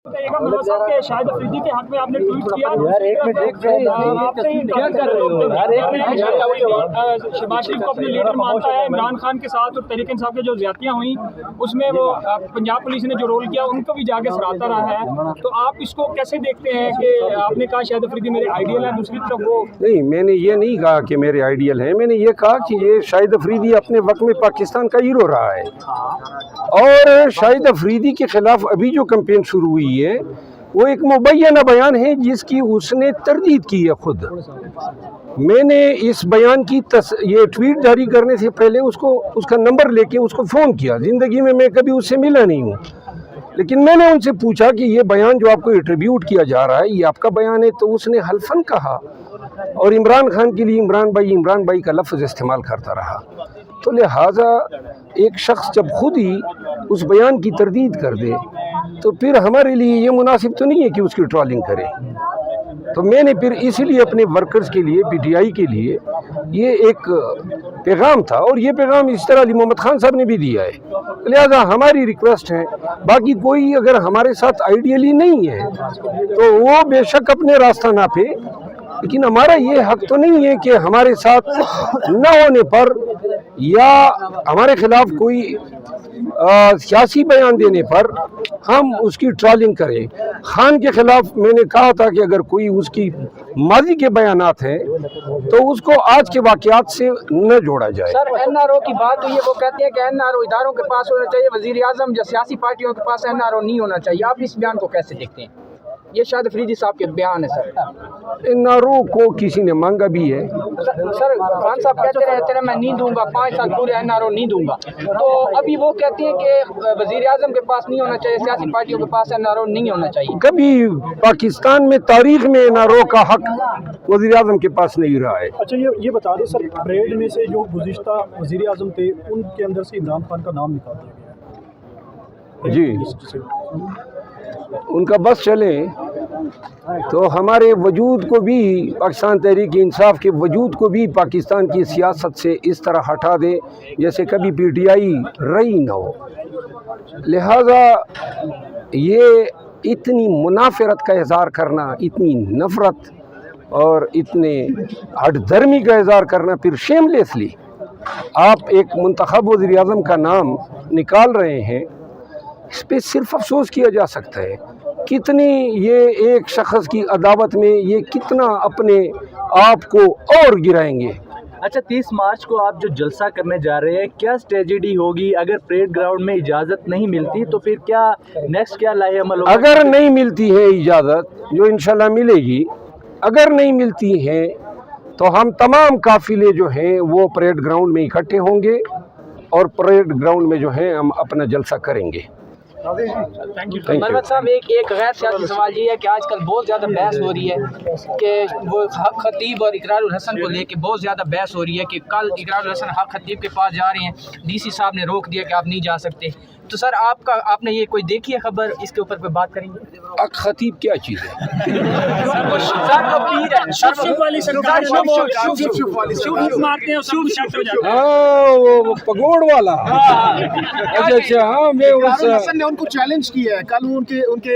शाहिद अफरीदी के हक में आपने ट्वीट किया शहबाज शरीफ को अपने लीडर मानता है, इमरान खान के साथ और तहरीक इंसाफ के जो ज्यादतियां हुई उसमें वो पंजाब पुलिस ने जो रोल किया उनको भी जाके सराहता रहा है, तो आप इसको कैसे देखते हैं कि आपने कहा शाहिद अफरीदी मेरे आइडियल है, दूसरी तरफ वो नहीं, मैंने ये नहीं कहा कि मेरे आइडियल हैं, मैंने ये कहा कि ये शाहिद अफरीदी अपने वक्त में पाकिस्तान का हीरो रहा है और शाहिद अफरीदी के खिलाफ अभी जो कैंपेन शुरू हुई है वो एक मुबैना बयान है जिसकी उसने तरदीद की है खुद। मैंने इस बयान की ये ट्वीट जारी करने से पहले उसका नंबर लेके उसको फ़ोन किया। ज़िंदगी में मैं कभी उससे मिला नहीं हूँ, लेकिन मैंने उनसे पूछा कि ये बयान जो आपको एट्रीब्यूट किया जा रहा है ये आपका बयान है, तो उसने हल्फन कहा और इमरान खान के लिए इमरान भाई का लफ्ज़ इस्तेमाल करता रहा। तो लिहाजा एक शख्स जब खुद ही उस बयान की तरदीद कर दे तो फिर हमारे लिए ये मुनासिब तो नहीं है कि उसकी ट्रोलिंग करें। तो मैंने फिर इसीलिए अपने वर्कर्स के लिए, पीटीआई के लिए ये एक पैगाम था और ये पैगाम इस तरह अली मोहम्मद खान साहब ने भी दिया है। लिहाजा हमारी रिक्वेस्ट है, बाकी कोई अगर हमारे साथ आइडियली नहीं है तो वो बेशक अपने रास्ता नापे, लेकिन हमारा ये हक तो नहीं है कि हमारे साथ न होने पर या हमारे खिलाफ कोई सियासी बयान देने पर हम उसकी ट्रोलिंग करें। खान के खिलाफ मैंने कहा था कि अगर कोई उसकी माजी के बयानात हैं तो उसको आज के वाक़यात से न जोड़ा जाए। सर, एनआरओ की बात हुई है, वो कहते हैं कि एनआरओ इदारों के पास होना चाहिए, वज़ीर आज़म या सियासी पार्टियों के पास एनआरओ नहीं होना चाहिए। आप इस बयान को कैसे देखते हैं? ये शाहिद अफरीदी साहब के बयान है सर। एनआरओ को किसी ने मांगा भी है। सर खान साहब कहते रहते हैं मैं नहीं दूंगा, 5 साल पूरे एनआरओ नहीं दूंगा, तो अभी वो कहते हैं कि वज़ीर आज़म के पास नहीं होना चाहिए, सियासी पार्टियों के पास एनआरओ नहीं होना चाहिए। कभी पाकिस्तान में तारीख में एनआरओ का हक वज़ीर आज़म के पास नहीं रहा है। अच्छा, ये बता दें सर, परेड में से जो गुज़िश्ता वज़ीर आज़म थे उनके अंदर से इमरान खान का नाम निकाल दिया गया जी, उनका बस चले तो हमारे वजूद को भी, पाकिस्तान तहरीक इंसाफ के वजूद को भी पाकिस्तान की सियासत से इस तरह हटा दे जैसे कभी पीटीआई रही ना हो। लिहाजा ये इतनी मुनाफरत का इज़हार करना, इतनी नफ़रत और इतने हठधर्मी का इज़हार करना फिर शेमलेसली आप एक मुंतखब वज़ीर आज़म का नाम निकाल रहे हैं, इस पर सिर्फ अफसोस किया जा सकता है। कितनी ये एक शख्स की अदावत में ये कितना अपने आप को और गिराएंगे। अच्छा, 30 मार्च को आप जो जलसा करने जा रहे हैं, क्या स्ट्रेटजी होगी? अगर परेड ग्राउंड में इजाज़त नहीं मिलती तो फिर क्या नेक्स्ट क्या लाए अमल होगा? अगर नहीं मिलती है इजाज़त, जो इंशाल्लाह मिलेगी, अगर नहीं मिलती है तो हम तमाम काफिले जो हैं वो परेड ग्राउंड में इकट्ठे होंगे और परेड ग्राउंड में जो है हम अपना जलसा करेंगे। मरवत साहब, एक गैर सियासी सवाल ये है कि आजकल बहुत ज़्यादा बहस हो रही है कि वो हक खतीब और इकरारुल हसन को लेके बहुत ज़्यादा बहस हो रही है कि कल इकरारुल हसन हक खतीब के पास जा रहे हैं, डीसी साहब ने रोक दिया कि आप नहीं जा सकते। तो सर आपने ये कोई देखी है खबर, इसके ऊपर कोई बात करेंगे? हक खतीब क्या चीज़ है? हाँ, वो पगोड़ वाला। अच्छा, हाँ, मैं हसन ने उनको चैलेंज किया है, कल उनके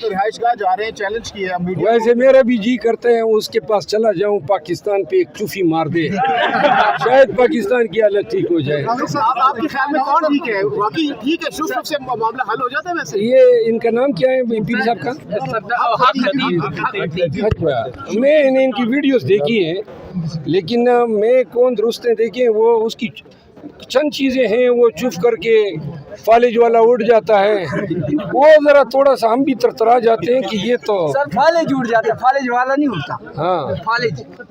रिहाइशगाह जा रहे हैं, चैलेंज किया है। वैसे मेरा भी जी करते हैं उसके पास चला जाऊं, पाकिस्तान पे एक चुफी मार दे, शायद पाकिस्तान की हालत ठीक हो जाए। आपके ख्याल में कौन ठीक है? वाकई ठीक है, शुभ से मामला हल हो जाता है? वैसे ये इनका नाम क्या है पीर साहब का? अच्छा, मैंने इनकी वीडियोस देखी हैं, लेकिन मैं कौन दुरुस्तें देखे वो उसकी चंद चीज़ें हैं, वो चुप करके फालिज वाला उड़ जाता है, वो ज़रा थोड़ा सा हम भी तरतरा जाते हैं कि ये तो सर फालिज उड़ जाता है, फालिज वाला नहीं उड़ता। हाँ,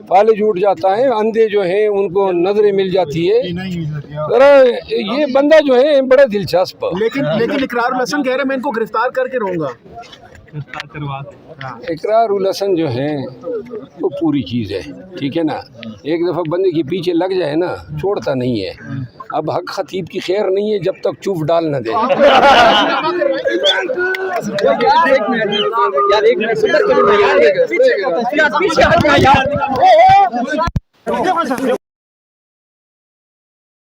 फालिज उड़ जाता है। अंधे जो हैं उनको नजरें मिल जाती है। ज़रा ये बंदा जो है बड़ा दिलचस्प। लेकिन इकरारुल हसन कह रहे मैं इनको गिरफ्तार करके रहूँगा। इकरारुल हसन जो है वो पूरी चीज़ है, ठीक है ना। एक दफ़ा बंदे के पीछे लग जाए ना, छोड़ता नहीं है। अब हक खतीब की खैर नहीं है जब तक चुप डाल न दे।